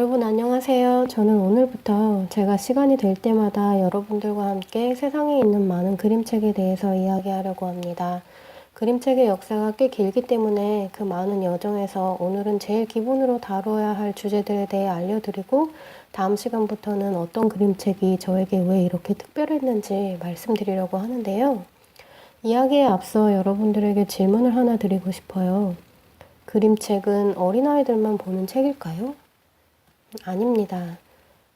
여러분 안녕하세요. 저는 오늘부터 제가 시간이 될 때마다 여러분들과 함께 세상에 있는 많은 그림책에 대해서 이야기하려고 합니다. 그림책의 역사가 꽤 길기 때문에 그 많은 여정에서 오늘은 제일 기본으로 다뤄야 할 주제들에 대해 알려드리고 다음 시간부터는 어떤 그림책이 저에게 왜 이렇게 특별했는지 말씀드리려고 하는데요. 이야기에 앞서 여러분들에게 질문을 하나 드리고 싶어요. 그림책은 어린아이들만 보는 책일까요? 아닙니다.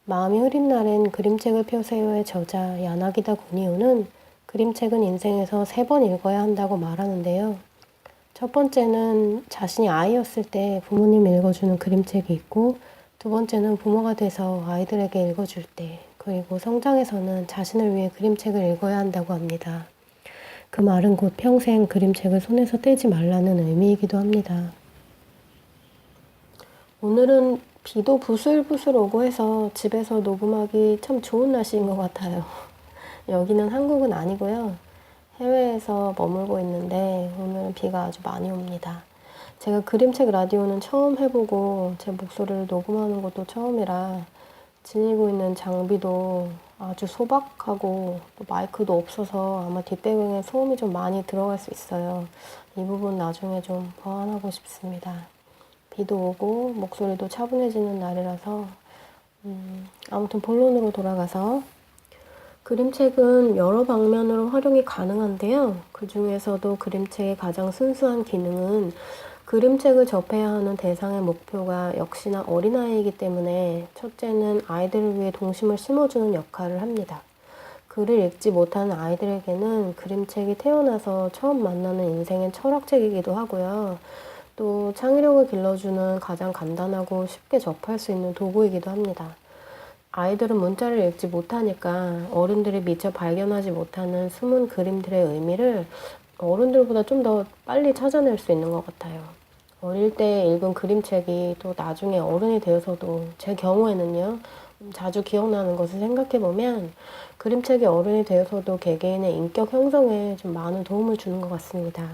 마음이 흐린 날엔 그림책을 펴세요의 저자 야나기다 군이오는 그림책은 인생에서 3번 읽어야 한다고 말하는데요. 첫 번째는 자신이 아이였을 때 부모님 읽어주는 그림책이 있고, 두 번째는 부모가 돼서 아이들에게 읽어줄 때, 그리고 성장해서는 자신을 위해 그림책을 읽어야 한다고 합니다. 그 말은 곧 평생 그림책을 손에서 떼지 말라는 의미이기도 합니다. 오늘은 비도 부슬부슬 오고 해서 집에서 녹음하기 참 좋은 날씨인 것 같아요. 여기는 한국은 아니고요. 해외에서 머물고 있는데 오늘은 비가 아주 많이 옵니다. 제가 그림책 라디오는 처음 해보고 제 목소리를 녹음하는 것도 처음이라 지니고 있는 장비도 아주 소박하고 또 마이크도 없어서 아마 뒷배경에 소음이 좀 많이 들어갈 수 있어요. 이 부분 나중에 좀 보완하고 싶습니다. 비도 오고 목소리도 차분해지는 날이라서 아무튼 본론으로 돌아가서 그림책은 여러 방면으로 활용이 가능한데요. 그 중에서도 그림책의 가장 순수한 기능은 그림책을 접해야 하는 대상의 목표가 역시나 어린아이이기 때문에 첫째는 아이들을 위해 동심을 심어주는 역할을 합니다. 글을 읽지 못하는 아이들에게는 그림책이 태어나서 처음 만나는 인생의 철학책이기도 하고요. 또 창의력을 길러주는 가장 간단하고 쉽게 접할 수 있는 도구이기도 합니다. 아이들은 문자를 읽지 못하니까 어른들이 미처 발견하지 못하는 숨은 그림들의 의미를 어른들보다 좀 더 빨리 찾아낼 수 있는 것 같아요. 어릴 때 읽은 그림책이 또 나중에 어른이 되어서도 제 경우에는요, 자주 기억나는 것을 생각해보면 그림책이 어른이 되어서도 개개인의 인격 형성에 좀 많은 도움을 주는 것 같습니다.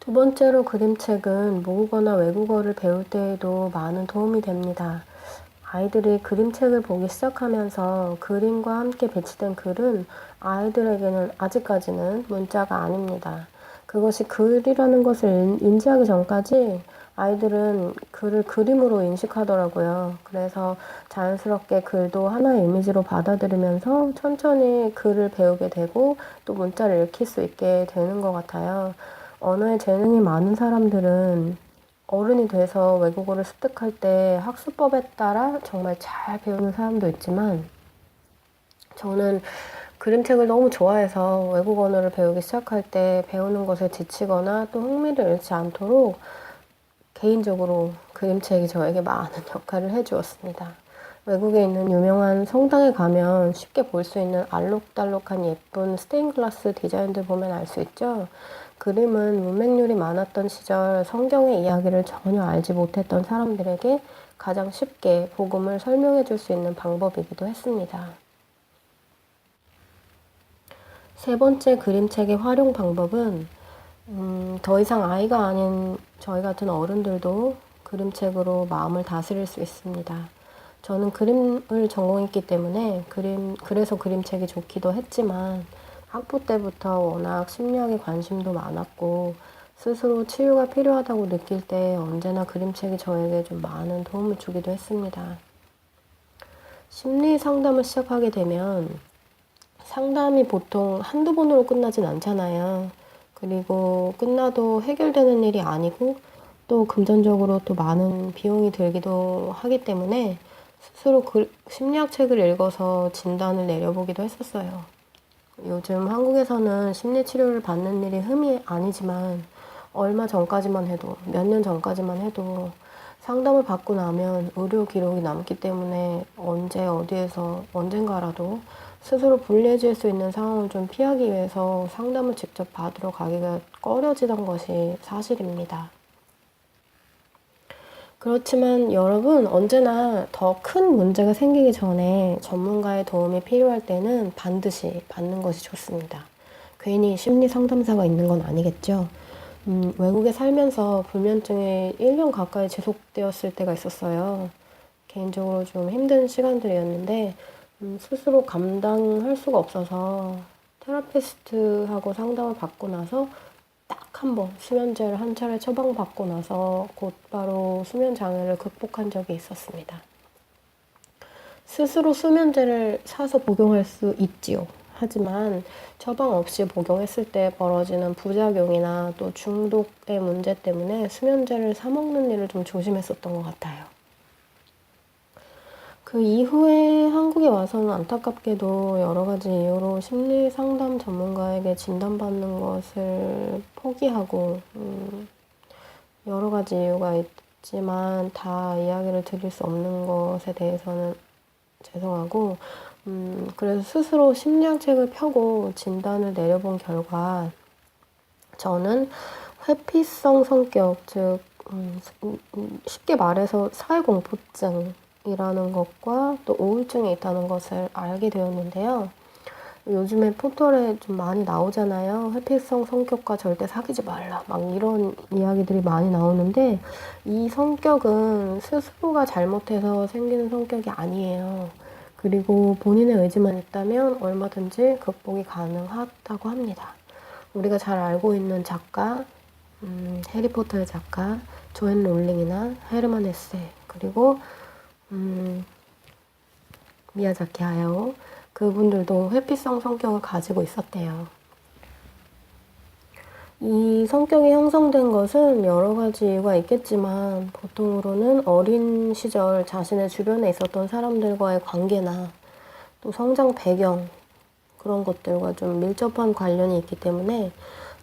두 번째로 그림책은 모국어나 외국어를 배울 때에도 많은 도움이 됩니다. 아이들이 그림책을 보기 시작하면서 그림과 함께 배치된 글은 아이들에게는 아직까지는 문자가 아닙니다. 그것이 글이라는 것을 인지하기 전까지 아이들은 글을 그림으로 인식하더라고요. 그래서 자연스럽게 글도 하나의 이미지로 받아들이면서 천천히 글을 배우게 되고 또 문자를 읽힐 수 있게 되는 것 같아요. 언어에 재능이 많은 사람들은 어른이 돼서 외국어를 습득할 때 학습법에 따라 정말 잘 배우는 사람도 있지만 저는 그림책을 너무 좋아해서 외국 언어를 배우기 시작할 때 배우는 것에 지치거나 또 흥미를 잃지 않도록 개인적으로 그림책이 저에게 많은 역할을 해주었습니다. 외국에 있는 유명한 성당에 가면 쉽게 볼 수 있는 알록달록한 예쁜 스테인글라스 디자인들 보면 알 수 있죠? 그림은 문맹률이 많았던 시절 성경의 이야기를 전혀 알지 못했던 사람들에게 가장 쉽게 복음을 설명해 줄 수 있는 방법이기도 했습니다. 세 번째 그림책의 활용 방법은 더 이상 아이가 아닌 저희 같은 어른들도 그림책으로 마음을 다스릴 수 있습니다. 저는 그림을 전공했기 때문에 그래서 그림책이 좋기도 했지만 학부 때부터 워낙 심리학에 관심도 많았고 스스로 치유가 필요하다고 느낄 때 언제나 그림책이 저에게 좀 많은 도움을 주기도 했습니다. 심리 상담을 시작하게 되면 상담이 보통 한두 번으로 끝나진 않잖아요. 그리고 끝나도 해결되는 일이 아니고 또 금전적으로 또 많은 비용이 들기도 하기 때문에 스스로 심리학 책을 읽어서 진단을 내려보기도 했었어요. 요즘 한국에서는 심리치료를 받는 일이 흠이 아니지만 얼마 전까지만 해도, 몇 년 전까지만 해도 상담을 받고 나면 의료 기록이 남기 때문에 언제 어디에서 언젠가라도 스스로 불리해질 수 있는 상황을 좀 피하기 위해서 상담을 직접 받으러 가기가 꺼려지던 것이 사실입니다. 그렇지만 여러분, 언제나 더 큰 문제가 생기기 전에 전문가의 도움이 필요할 때는 반드시 받는 것이 좋습니다. 괜히 심리 상담사가 있는 건 아니겠죠? 외국에 살면서 불면증이 1년 가까이 지속되었을 때가 있었어요. 개인적으로 좀 힘든 시간들이었는데 스스로 감당할 수가 없어서 테라피스트하고 상담을 받고 나서 딱 한 번 수면제를 한 차례 처방받고 나서 곧바로 수면 장애를 극복한 적이 있었습니다. 스스로 수면제를 사서 복용할 수 있지요. 하지만 처방 없이 복용했을 때 벌어지는 부작용이나 또 중독의 문제 때문에 수면제를 사 먹는 일을 좀 조심했었던 것 같아요. 그 이후에 한국에 와서는 안타깝게도 여러 가지 이유로 심리 상담 전문가에게 진단받는 것을 포기하고, 여러 가지 이유가 있지만 다 이야기를 드릴 수 없는 것에 대해서는 죄송하고, 그래서 스스로 심리학 책을 펴고 진단을 내려본 결과, 저는 회피성 성격, 즉, 쉽게 말해서 사회공포증이라는 것과 또 우울증이 있다는 것을 알게 되었는데요. 요즘에 포털에 좀 많이 나오잖아요. 회피성 성격과 절대 사귀지 말라. 막 이런 이야기들이 많이 나오는데, 이 성격은 스스로가 잘못해서 생기는 성격이 아니에요. 그리고 본인의 의지만 있다면 얼마든지 극복이 가능하다고 합니다. 우리가 잘 알고 있는 작가, 해리포터의 작가 조앤 롤링이나 헤르만 헤세, 그리고 미야자키 하야오, 그분들도 회피성 성격을 가지고 있었대요. 이 성격이 형성된 것은 여러 가지 이유가 있겠지만 보통으로는 어린 시절 자신의 주변에 있었던 사람들과의 관계나 또 성장 배경, 그런 것들과 좀 밀접한 관련이 있기 때문에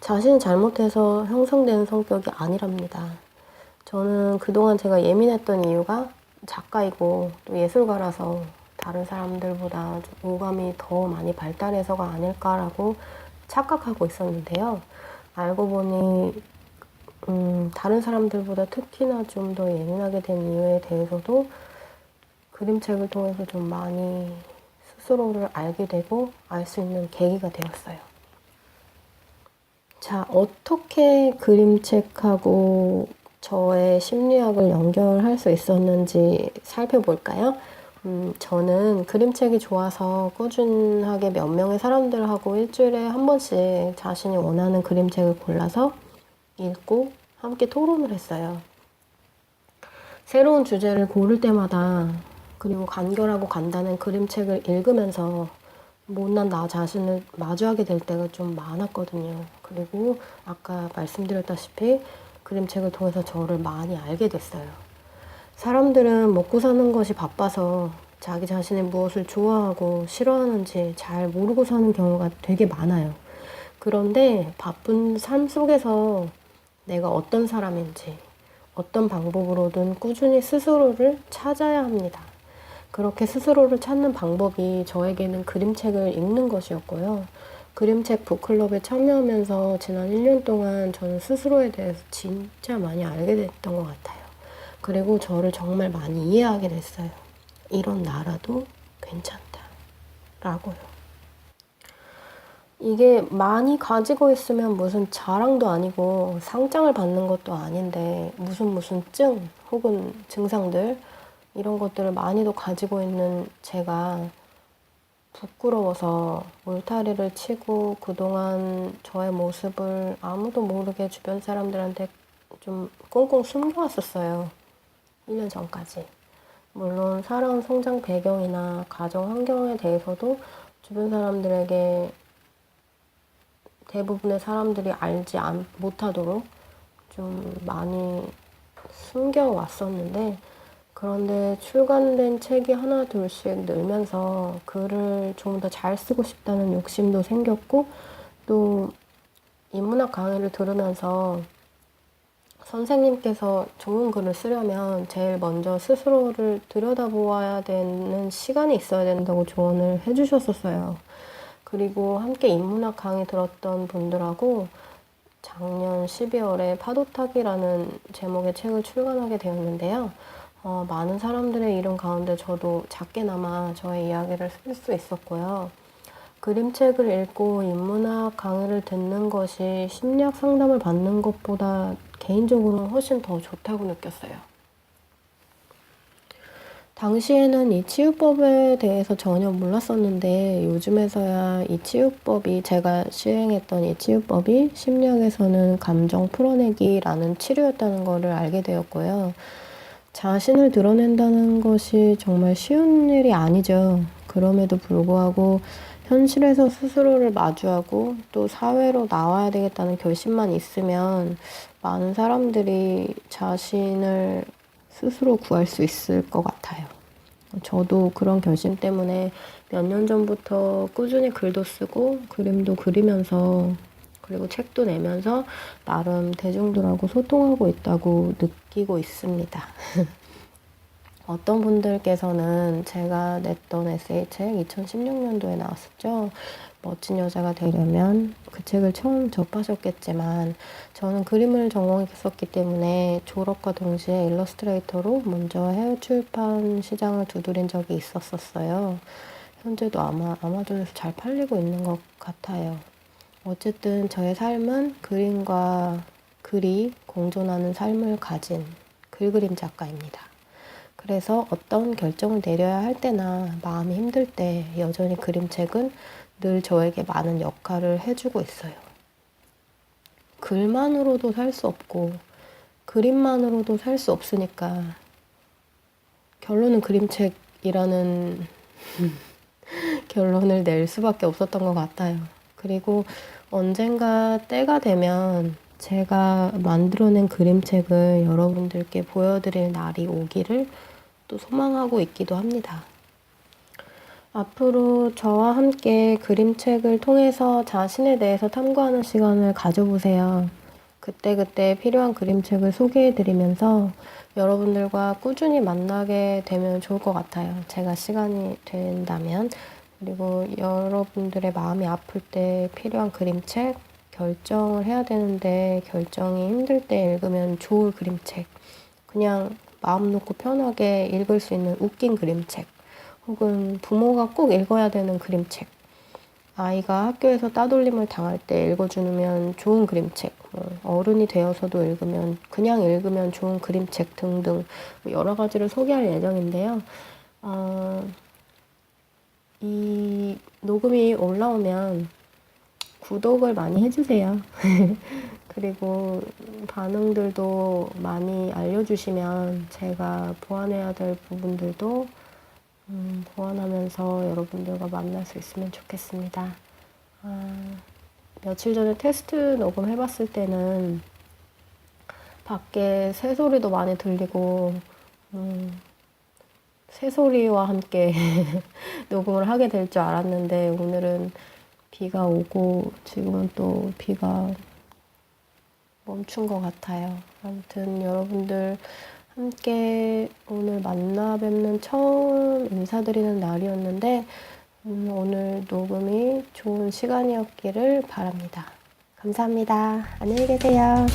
자신이 잘못해서 형성되는 성격이 아니랍니다. 저는 그동안 제가 예민했던 이유가 작가이고 또 예술가라서 다른 사람들보다 오감이 더 많이 발달해서가 아닐까라고 착각하고 있었는데요. 알고 보니 다른 사람들보다 특히나 좀 더 예민하게 된 이유에 대해서도 그림책을 통해서 좀 많이 스스로를 알게 되고 알 수 있는 계기가 되었어요. 자, 어떻게 그림책하고 저의 심리학을 연결할 수 있었는지 살펴볼까요? 저는 그림책이 좋아서 꾸준하게 몇 명의 사람들하고 일주일에 한 번씩 자신이 원하는 그림책을 골라서 읽고 함께 토론을 했어요. 새로운 주제를 고를 때마다, 그리고 간결하고 간단한 그림책을 읽으면서 못난 나 자신을 마주하게 될 때가 좀 많았거든요. 그리고 아까 말씀드렸다시피 그림책을 통해서 저를 많이 알게 됐어요. 사람들은 먹고 사는 것이 바빠서 자기 자신이 무엇을 좋아하고 싫어하는지 잘 모르고 사는 경우가 되게 많아요. 그런데 바쁜 삶 속에서 내가 어떤 사람인지, 어떤 방법으로든 꾸준히 스스로를 찾아야 합니다. 그렇게 스스로를 찾는 방법이 저에게는 그림책을 읽는 것이었고요. 그림책 북클럽에 참여하면서 지난 1년 동안 저는 스스로에 대해서 진짜 많이 알게 됐던 것 같아요. 그리고 저를 정말 많이 이해하게 됐어요. 이런 나라도 괜찮다라고요. 이게 많이 가지고 있으면 무슨 자랑도 아니고 상장을 받는 것도 아닌데 무슨 증 혹은 증상들, 이런 것들을 많이도 가지고 있는 제가 부끄러워서 울타리를 치고 그동안 저의 모습을 아무도 모르게 주변 사람들한테 좀 꽁꽁 숨겨왔었어요. 1년 전까지. 물론 살아온 성장 배경이나 가정 환경에 대해서도 주변 사람들에게, 대부분의 사람들이 알지 못하도록 좀 많이 숨겨왔었는데, 그런데 출간된 책이 하나 둘씩 늘면서 글을 좀 더 잘 쓰고 싶다는 욕심도 생겼고, 또 인문학 강의를 들으면서 선생님께서 좋은 글을 쓰려면 제일 먼저 스스로를 들여다보아야 되는 시간이 있어야 된다고 조언을 해주셨었어요. 그리고 함께 인문학 강의 들었던 분들하고 작년 12월에 파도타기라는 제목의 책을 출간하게 되었는데요. 많은 사람들의 이름 가운데 저도 작게나마 저의 이야기를 쓸 수 있었고요. 그림책을 읽고 인문학 강의를 듣는 것이 심리학 상담을 받는 것보다 개인적으로는 훨씬 더 좋다고 느꼈어요. 당시에는 이 치유법에 대해서 전혀 몰랐었는데 요즘에서야 이 치유법이, 제가 시행했던 이 치유법이 심리학에서는 감정 풀어내기라는 치료였다는 것을 알게 되었고요. 자신을 드러낸다는 것이 정말 쉬운 일이 아니죠. 그럼에도 불구하고 현실에서 스스로를 마주하고 또 사회로 나와야 되겠다는 결심만 있으면 많은 사람들이 자신을 스스로 구할 수 있을 것 같아요. 저도 그런 결심 때문에 몇 년 전부터 꾸준히 글도 쓰고 그림도 그리면서 그리고 책도 내면서 나름 대중들하고 소통하고 있다고 느끼고 있습니다. 어떤 분들께서는 제가 냈던 에세이책 2016년도에 나왔었죠. 멋진 여자가 되려면, 그 책을 처음 접하셨겠지만 저는 그림을 전공했었기 때문에 졸업과 동시에 일러스트레이터로 먼저 해외 출판 시장을 두드린 적이 있었어요. 현재도 아마 아마존에서 잘 팔리고 있는 것 같아요. 어쨌든 저의 삶은 그림과 글이 공존하는 삶을 가진 글그림 작가입니다. 그래서 어떤 결정을 내려야 할 때나 마음이 힘들 때 여전히 그림책은 늘 저에게 많은 역할을 해주고 있어요. 글만으로도 살 수 없고 그림만으로도 살 수 없으니까 결론은 그림책이라는 결론을 낼 수밖에 없었던 것 같아요. 그리고 언젠가 때가 되면 제가 만들어낸 그림책을 여러분들께 보여드릴 날이 오기를 또 소망하고 있기도 합니다. 앞으로 저와 함께 그림책을 통해서 자신에 대해서 탐구하는 시간을 가져보세요. 그때그때 필요한 그림책을 소개해드리면서 여러분들과 꾸준히 만나게 되면 좋을 것 같아요. 제가 시간이 된다면. 그리고 여러분들의 마음이 아플 때 필요한 그림책, 결정을 해야 되는데 결정이 힘들 때 읽으면 좋을 그림책, 그냥 마음 놓고 편하게 읽을 수 있는 웃긴 그림책, 혹은 부모가 꼭 읽어야 되는 그림책, 아이가 학교에서 따돌림을 당할 때 읽어주면 좋은 그림책, 어른이 되어서도 읽으면, 그냥 읽으면 좋은 그림책 등등 여러 가지를 소개할 예정인데요. 이 녹음이 올라오면 구독을 많이 해주세요. 그리고 반응들도 많이 알려주시면 제가 보완해야 될 부분들도 보완하면서 여러분들과 만날 수 있으면 좋겠습니다. 며칠 전에 테스트 녹음 해봤을 때는 밖에 새소리도 많이 들리고 새소리와 함께 녹음을 하게 될 줄 알았는데 오늘은 비가 오고 지금은 또 비가 멈춘 것 같아요. 아무튼 여러분들 함께 오늘 만나 뵙는 처음 인사드리는 날이었는데 오늘 녹음이 좋은 시간이었기를 바랍니다. 감사합니다. 안녕히 계세요.